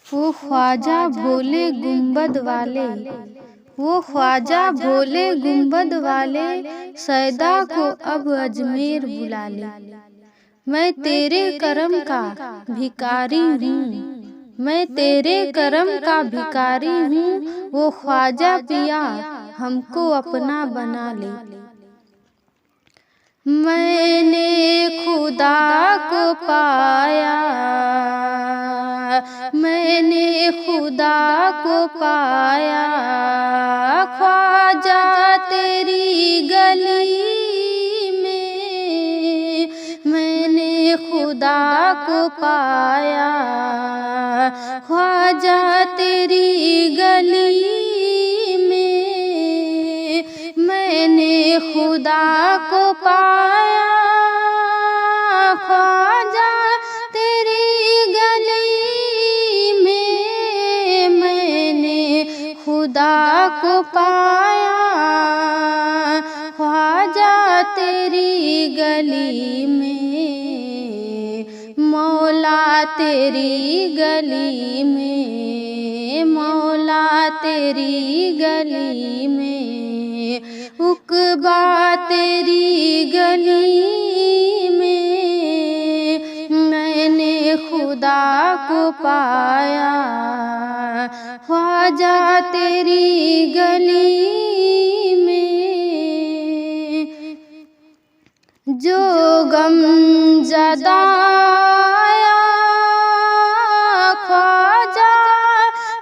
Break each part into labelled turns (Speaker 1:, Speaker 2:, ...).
Speaker 1: वो ख्वाजा भोले गुंबद वाले, वो ख्वाजा भोले गुंबद वाले, सैदा को अब अजमेर बुला ले। मैं तेरे करम का भिकारी हूँ, मैं तेरे करम का भिकारी हूँ। वो ख्वाजा पिया हमको अपना बना ले। मैंने खुदा को पाया, मैंने खुदा को पाया, ख्वाजा तेरी गली में। मैंने खुदा को पाया, ख्वाजा तेरी गली में। मैंने खुदा को पाया, ख्वाजा तेरी गली में। मैंने खुदा को पाया, ख्वाजा तेरी गली में। मौला तेरी गली में, मौला तेरी गली में। उकबा तेरी गली में। मैंने खुदा को पाया, ख्वाजा तेरी गली में। जो गम ज़दा आया, ख्वाजा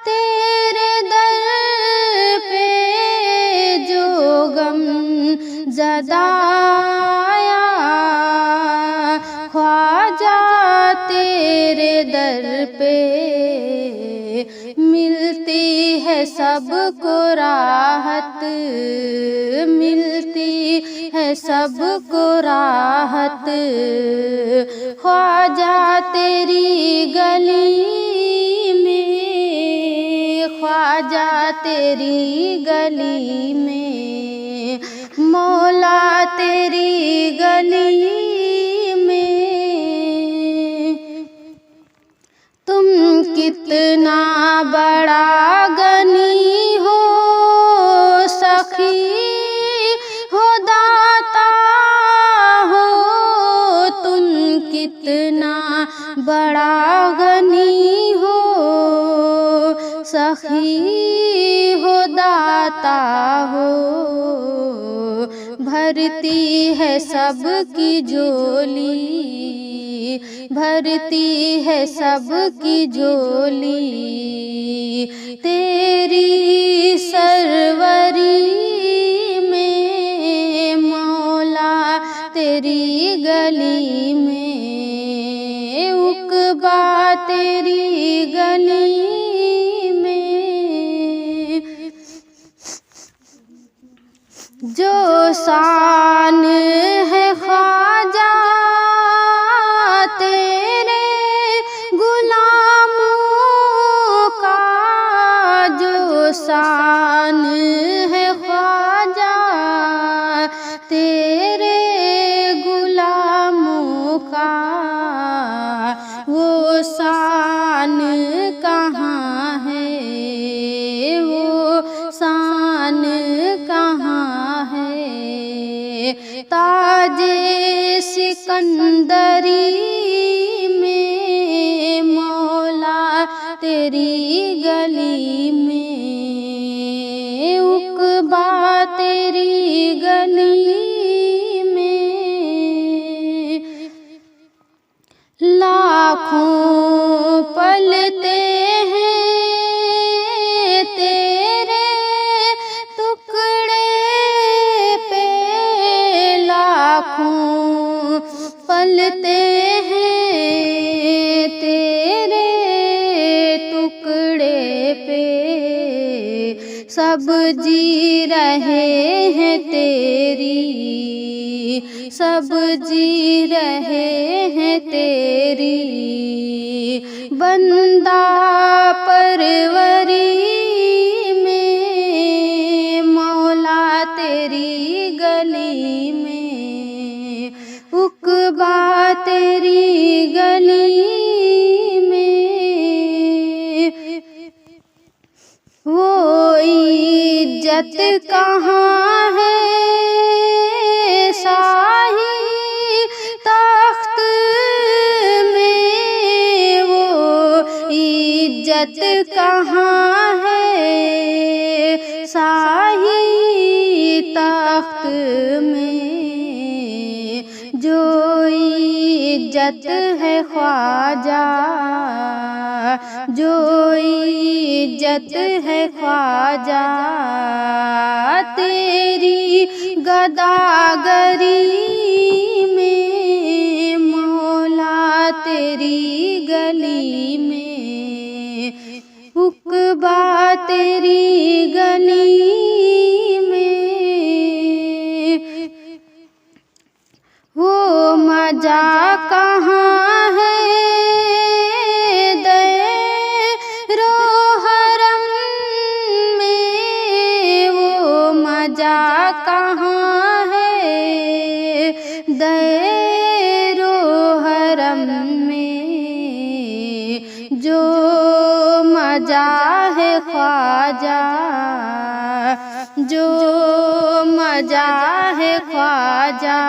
Speaker 1: तेरे दर पे। जो गम ज़दा आया, ख्वाजा तेरे दर पे। मिलती है सबको राहत, मिलती है सबको राहत, ख्वाजा तेरी गली में। ख्वाजा तेरी गली में, मौला तेरी गली में। तुम कितना बड़ा गनी हो सखी, हो दाता हो। तुम कितना बड़ा गनी हो सखी, हो दाता हो। भरती है सबकी झोली, भरती है सबकी झोली। तेरी सरवरी में, मौला तेरी गली में। उकबा तेरी गली में। जो शान है ख्वाजा तेरे गुलामों का, जो शान है ख्वाजा तेरे गुलामों का, वो शान कहाँ है, वो शान कहाँ है। ताजे सिकंदरी में, मौला तेरी गली में। उकबा तेरी गली में। लाखों पलते हैं तेरे टुकड़े पे, लाखों पलते हैं तेरे टुकड़े पे। सब जी रहे हैं तेरी, सब जी रहे हैं तेरी। बंदा परवरी में, मौला तेरी गली में। उकबा तेरी गली में। वो इज्जत कहाँ है शाही तख्त में, वो इज्जत कहाँ है शाही तख्त में, जो इज्जत है ख्वाजा, जो इज्जत है ख्वाजा। तेरी गदागरी में मौला, तेरी गली में उक़बा, तेरी गली में वो मजा कहाँ है दैरो हरम में, वो मजा कहाँ है दैरो हरम में, जो मजा है ख्वाजा, जो मजा है ख्वाजा।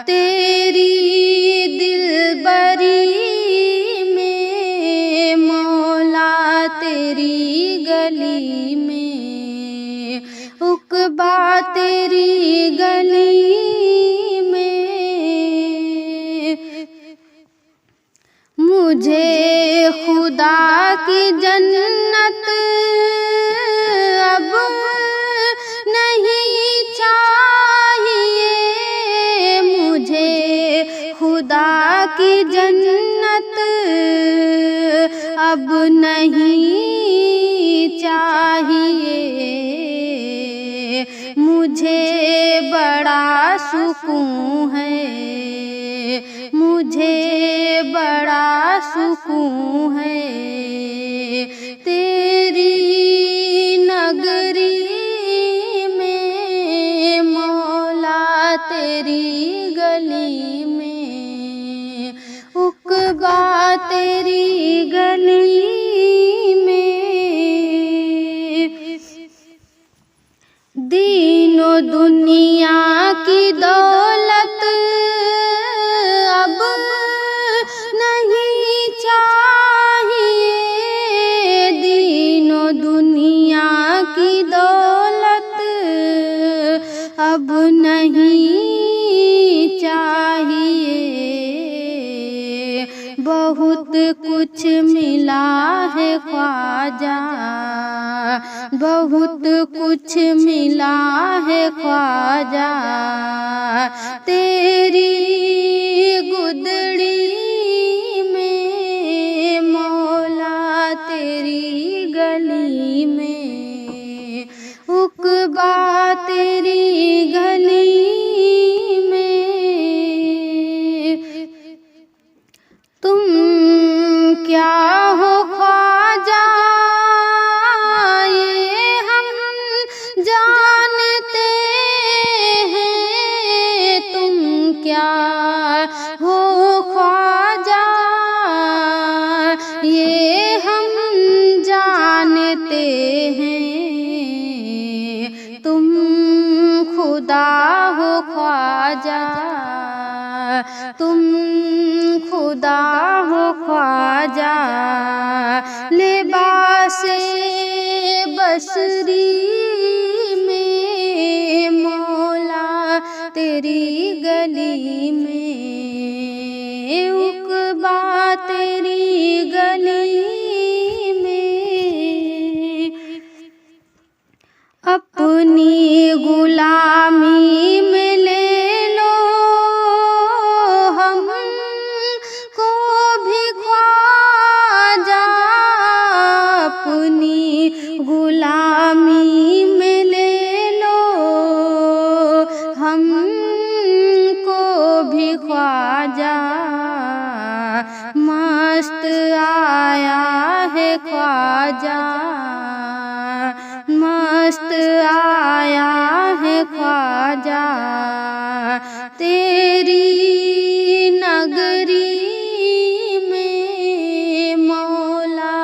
Speaker 1: तेरी दिलबरी में मौला, तेरी गली में उक़बा, तेरी गली में मुझे खुदा की जन्नत अब नहीं चाहिए, मुझे खुदा की जन्नत अब नहीं चाहिए, मुझे बड़ा सुकून है, मुझे बड़ा सुकून है तेरी नगरी में मौला, तेरी गली में उक़बा, तेरी गली में। दीनो दुनिया की दौलत अब नहीं चाहिए, दीनो दुनिया की दौलत अब नहीं चाहिए, बहुत कुछ मिला है ख्वाजा, बहुत कुछ मिला है ख्वाजा, तेरी गुदड़ी में मौला, तेरी गली में उक़बा, तेरी गली में। तुम क्या हो ख्वाजा ये हम जानते हैं, तुम क्या हो ख्वाजा ये हम जानते हैं, तुम खुदा हो ख्वाजा, तुम खुदा हो ख्वाजा। लिबासे बसरी में मौला, तेरी गली में उक़बा, तेरी गली में। अपनी गुलामी में ले लो हम को भी ख्वाजा, अपनी गुलामी में ले लो हम को भी ख्वाजा। मस्त आया है ख्वाजा, मस्त आया है ख्वाजा, तेरी नगरी में मौला,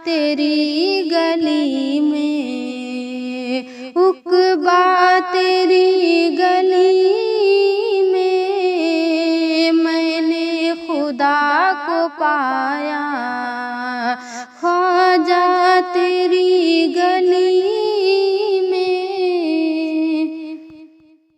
Speaker 1: तेरी गली में, उकबा तेरी गली में, मैंने खुदा को पाया।